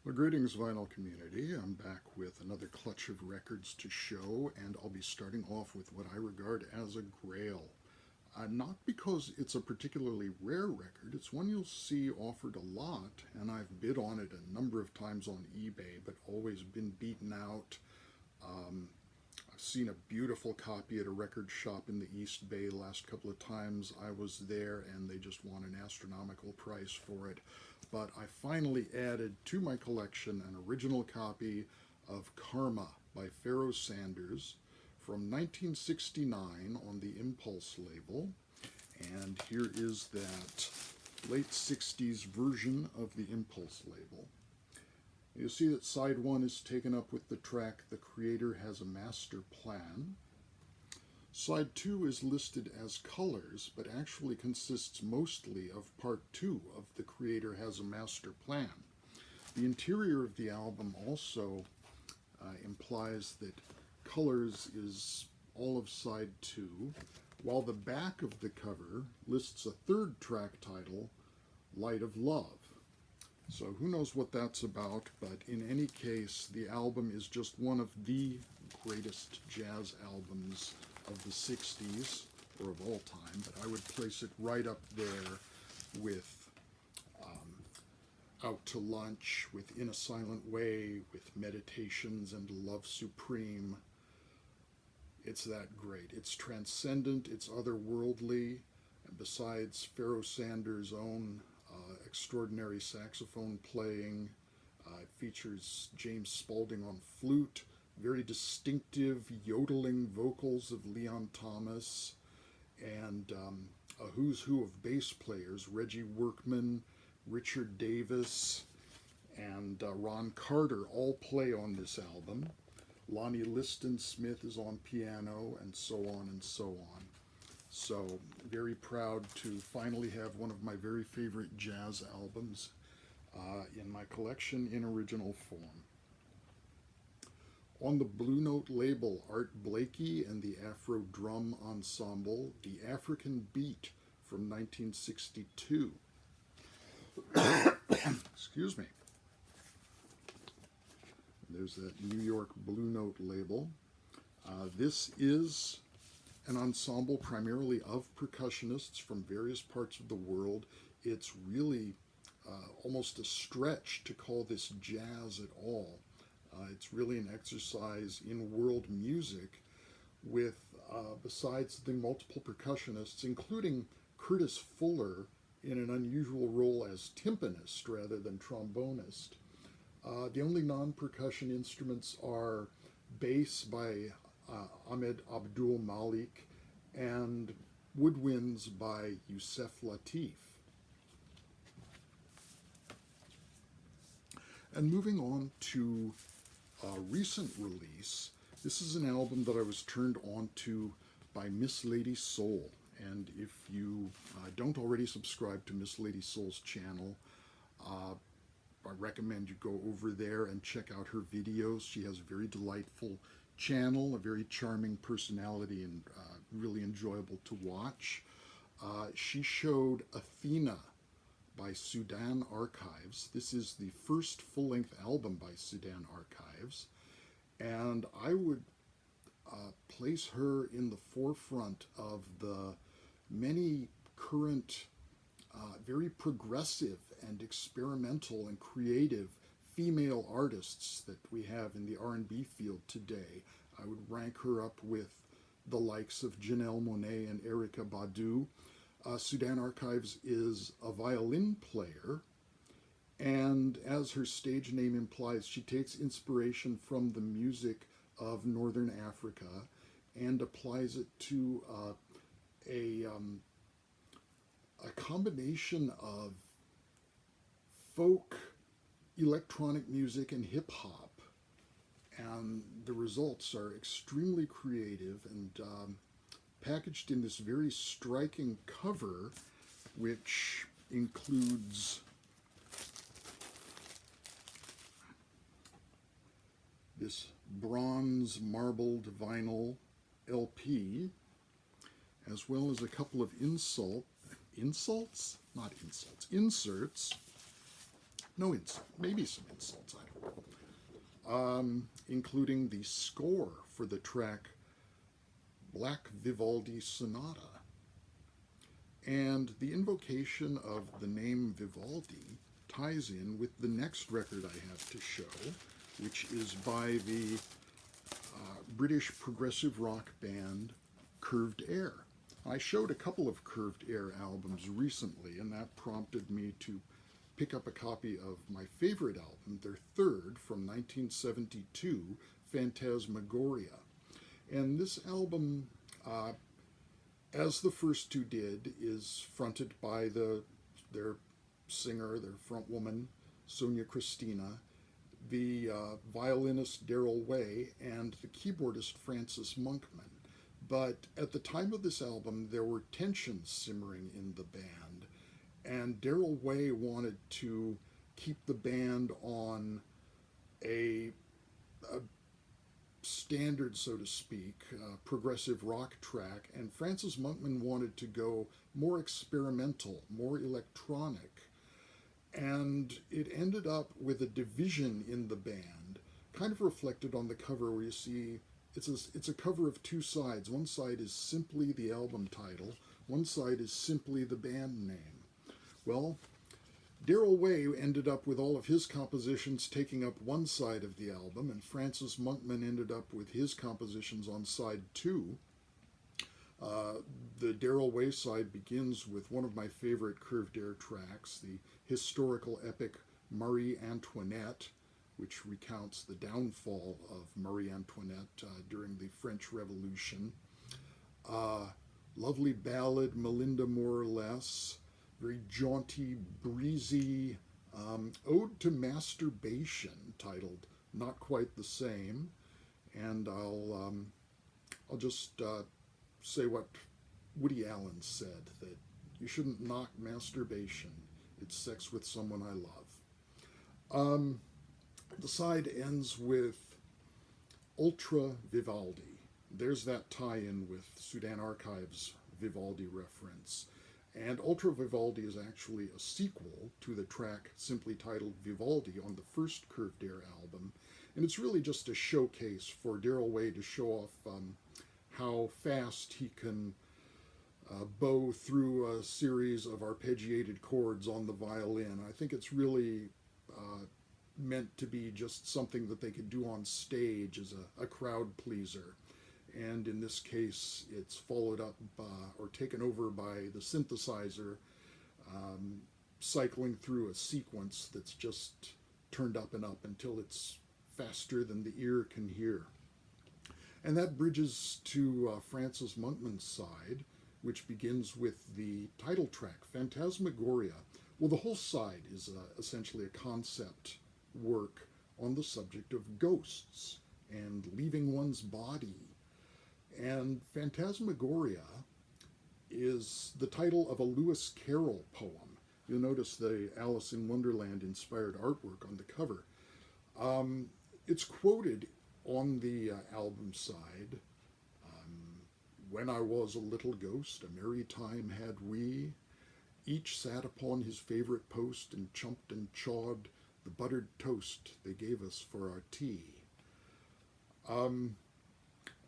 Well, greetings, vinyl community. I'm back with another clutch of records to show, and I'll be starting off with what I regard as a grail. Not because it's a particularly rare record, it's one you'll see offered a lot, and I've bid on it a number of times on eBay, but always been beaten out. Um, I've seen a beautiful copy at a record shop in the East Bay the last couple of times I was there, and they just want an astronomical price for it. But I finally added to my collection an original copy of Karma by Pharoah Sanders from 1969 on the Impulse label. And here is that late 60s version of the Impulse label. You see that side one is taken up with the track "The Creator Has a Master Plan." Side two is listed as colors, but actually consists mostly of part two of "The Creator Has a Master Plan." The interior of the album also implies that colors is all of side two, while the back of the cover lists a third track title, "Light of Love." So who knows what that's about, but in any case, the album is just one of the greatest jazz albums of the 60s, or of all time, but I would place it right up there with Out to Lunch, with In a Silent Way, with Meditations and Love Supreme. It's that great. It's transcendent, it's otherworldly, and besides Pharoah Sanders' own extraordinary saxophone playing. It features James Spaulding on flute, very distinctive yodeling vocals of Leon Thomas, and a who's who of bass players, Reggie Workman, Richard Davis, and Ron Carter all play on this album. Lonnie Liston Smith is on piano, and so on and so on. So, very proud to finally have one of my very favorite jazz albums in my collection in original form. On the Blue Note label, Art Blakey and the Afro Drum Ensemble, "The African Beat" from 1962. Excuse me. There's that New York Blue Note label. This is an ensemble primarily of percussionists from various parts of the world. It's really almost a stretch to call this jazz at all. It's really an exercise in world music with, besides the multiple percussionists, including Curtis Fuller in an unusual role as timpanist rather than trombonist. The only non-percussion instruments are bass by Ahmed Abdul Malik and woodwinds by Yusef Lateef. And moving on to a recent release, this is an album that I was turned on to by Miss LadySoul. And if you don't already subscribe to Miss LadySoul's channel, I recommend you go over there and check out her videos. She has a very delightful channel, a very charming personality, and really enjoyable to watch. She showed Athena by Sudan Archives. This is the first full-length album by Sudan Archives, and I would place her in the forefront of the many current very progressive and experimental and creative female artists that we have in the R&B field today. I would rank her up with the likes of Janelle Monáe and Erykah Badu. Sudan Archives is a violin player, and as her stage name implies, she takes inspiration from the music of Northern Africa and applies it to a combination of folk, electronic music, and hip-hop. And the results are extremely creative and packaged in this very striking cover, which includes this bronze marbled vinyl LP, as well as a couple of inserts No insult, maybe some insults, I don't know. Including the score for the track Black Vivaldi Sonata. And the invocation of the name Vivaldi ties in with the next record I have to show, which is by the British progressive rock band Curved Air. I showed a couple of Curved Air albums recently, and that prompted me to pick up a copy of my favorite album, their third, from 1972, Phantasmagoria. And this album, as the first two did, is fronted by their singer, their front woman, Sonia Christina, the violinist Daryl Way, and the keyboardist Francis Monkman. But at the time of this album, there were tensions simmering in the band, and Daryl Way wanted to keep the band on a standard, so to speak, progressive rock track, and Francis Monkman wanted to go more experimental, more electronic, and it ended up with a division in the band, kind of reflected on the cover where you see it's a cover of two sides. One side is simply the album title, one side is simply the band name. Well, Daryl Way ended up with all of his compositions taking up one side of the album, and Francis Monkman ended up with his compositions on side two. The Daryl Way side begins with one of my favorite Curved Air tracks, the historical epic Marie Antoinette, which recounts the downfall of Marie Antoinette during the French Revolution. Lovely ballad, Melinda More or Less, very jaunty, breezy ode to masturbation titled Not Quite the Same. And I'll just say what Woody Allen said, that you shouldn't knock masturbation. It's sex with someone I love. The side ends with Ultra Vivaldi. There's that tie-in with Sudan Archives' Vivaldi reference. And Ultra Vivaldi is actually a sequel to the track simply titled Vivaldi on the first Curved Air album. And it's really just a showcase for Daryl Way to show off how fast he can bow through a series of arpeggiated chords on the violin. I think it's really meant to be just something that they could do on stage as a crowd pleaser. And in this case, it's followed up or taken over by the synthesizer cycling through a sequence that's just turned up and up until it's faster than the ear can hear. And that bridges to Francis Monkman's side, which begins with the title track, Phantasmagoria. Well, the whole side is essentially a concept work on the subject of ghosts and leaving one's body. And Phantasmagoria is the title of a Lewis Carroll poem. You'll notice the Alice in Wonderland inspired artwork on the cover. It's quoted on the album side. When I was a little ghost, a merry time had we. Each sat upon his favorite post and chumped and chawed the buttered toast they gave us for our tea.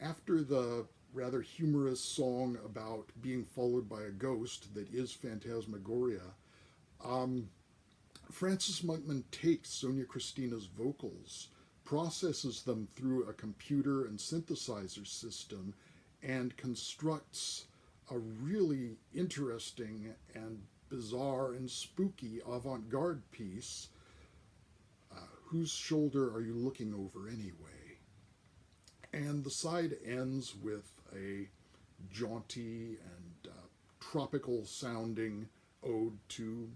After the rather humorous song about being followed by a ghost that is Phantasmagoria, Francis Monkman takes Sonia Christina's vocals, processes them through a computer and synthesizer system, and constructs a really interesting and bizarre and spooky avant-garde piece. Whose shoulder are you looking over anyway? And the side ends with a jaunty and tropical sounding ode to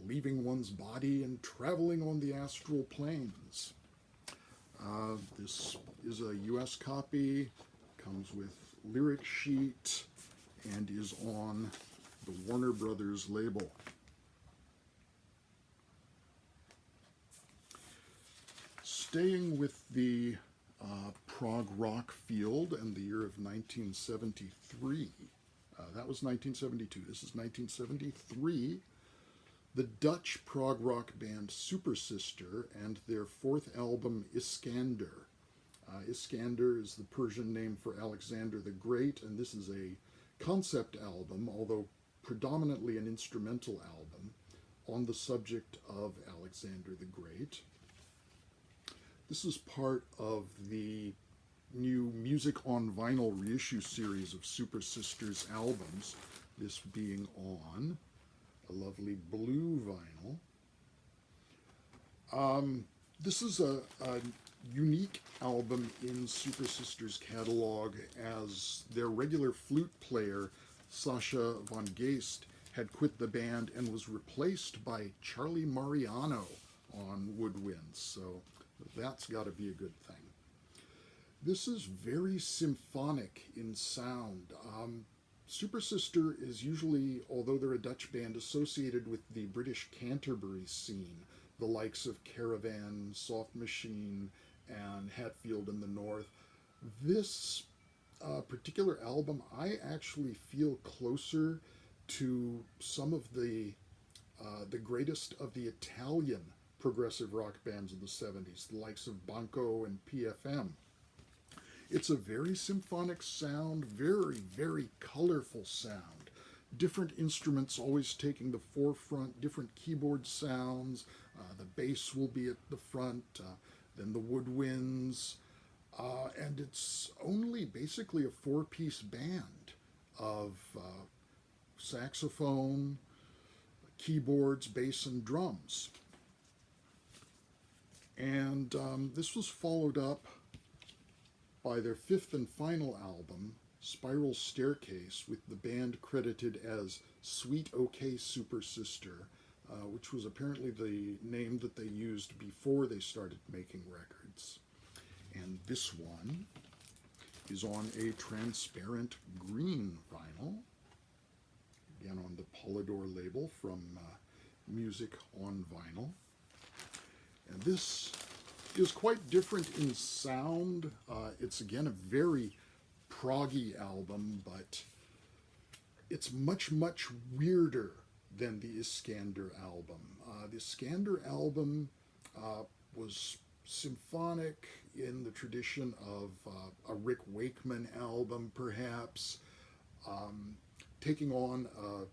leaving one's body and traveling on the astral planes. This is a US copy, comes with lyric sheet, and is on the Warner Brothers label. Staying with the prog rock field and the year of 1973. That was 1972. This is 1973. the Dutch prog rock band Super Sister and their fourth album Iskander. Iskander is the Persian name for Alexander the Great, and this is a concept album, although predominantly an instrumental album, on the subject of Alexander the Great. This is part of the new Music on Vinyl reissue series of Super Sisters albums, this being on a lovely blue vinyl. This is a unique album in Super Sisters' catalog, as their regular flute player, Sasha von Geest, had quit the band and was replaced by Charlie Mariano on woodwinds, so that's got to be a good thing. This is very symphonic in sound. Super Sister is usually, although they're a Dutch band, associated with the British Canterbury scene, the likes of Caravan, Soft Machine, and Hatfield in the North. This particular album, I actually feel closer to some of the greatest of the Italian progressive rock bands of the 70s, the likes of Banco and PFM. It's a very symphonic sound, very, very colorful sound. Different instruments always taking the forefront, different keyboard sounds. The bass will be at the front, then the woodwinds. And it's only basically a four-piece band of saxophone, keyboards, bass, and drums. And this was followed up by their fifth and final album, Spiral Staircase, with the band credited as Sweet OK Super Sister, which was apparently the name that they used before they started making records. And this one is on a transparent green vinyl, again on the Polydor label from Music on Vinyl. And this is quite different in sound. It's again a very proggy album, but it's much, much weirder than the Iskander album. The Iskander album was symphonic in the tradition of a Rick Wakeman album, perhaps, taking on a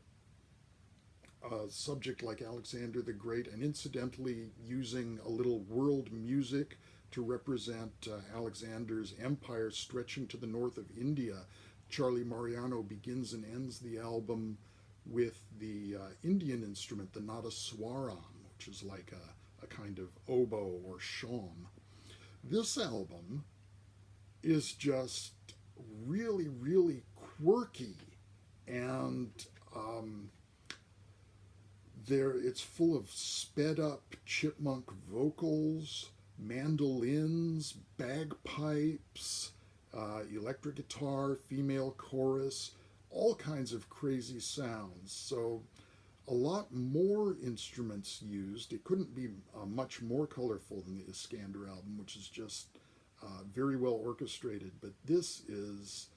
subject like Alexander the Great, and incidentally using a little world music to represent Alexander's empire stretching to the north of India. Charlie Mariano begins and ends the album with the Indian instrument, the nadaswaram, which is like a kind of oboe or shawm. This album is just really, really quirky, and it's full of sped up chipmunk vocals, mandolins, bagpipes, electric guitar, female chorus, all kinds of crazy sounds. So a lot more instruments used. It couldn't be much more colorful than the Iskander album, which is just very well orchestrated. But this is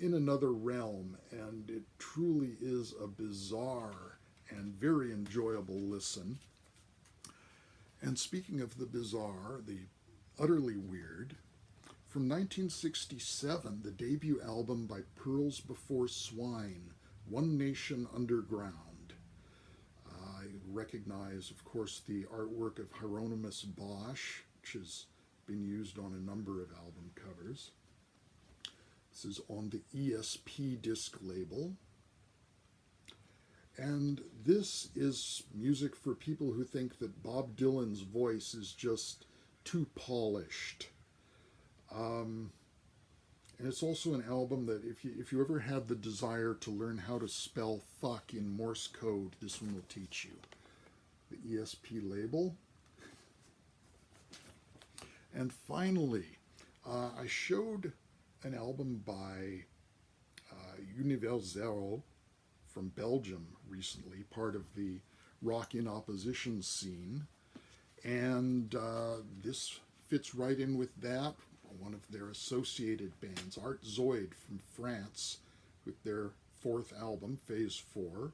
in another realm, and it truly is a bizarre and very enjoyable listen. And speaking of the bizarre, the utterly weird, from 1967, the debut album by Pearls Before Swine, One Nation Underground. I recognize, of course, the artwork of Hieronymus Bosch, which has been used on a number of album covers. This is on the ESP disc label. And this is music for people who think that Bob Dylan's voice is just too polished. And it's also an album that if you ever had the desire to learn how to spell fuck in Morse code, this one will teach you. The ESP label. And finally, I showed an album by Universal from Belgium recently, part of the rock in opposition scene. And this fits right in with that. One of their associated bands, Art Zoid from France, with their fourth album, Phase 4.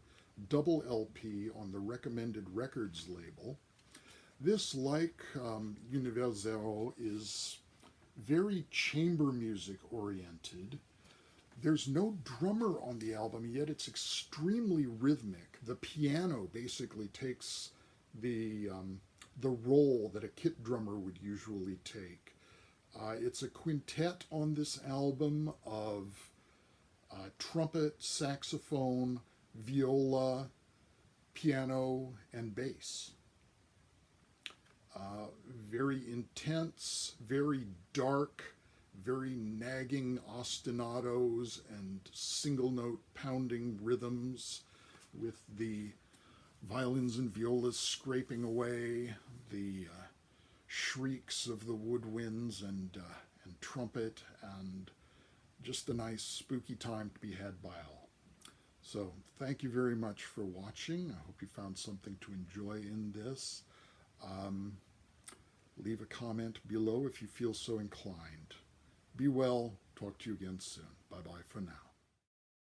double LP on the Recommended Records label. This, like Universal, is very chamber music oriented. There's no drummer on the album, yet it's extremely rhythmic. The piano basically takes the role that a kit drummer would usually take. It's a quintet on this album of trumpet, saxophone, viola, piano, and bass. Very intense, very dark, very nagging ostinatos and single note pounding rhythms with the violins and violas scraping away, the shrieks of the woodwinds and trumpet, and just a nice spooky time to be had by all. So thank you very much for watching. I hope you found something to enjoy in this. Leave a comment below if you feel so inclined. Be well. Talk to you again soon. Bye-bye for now.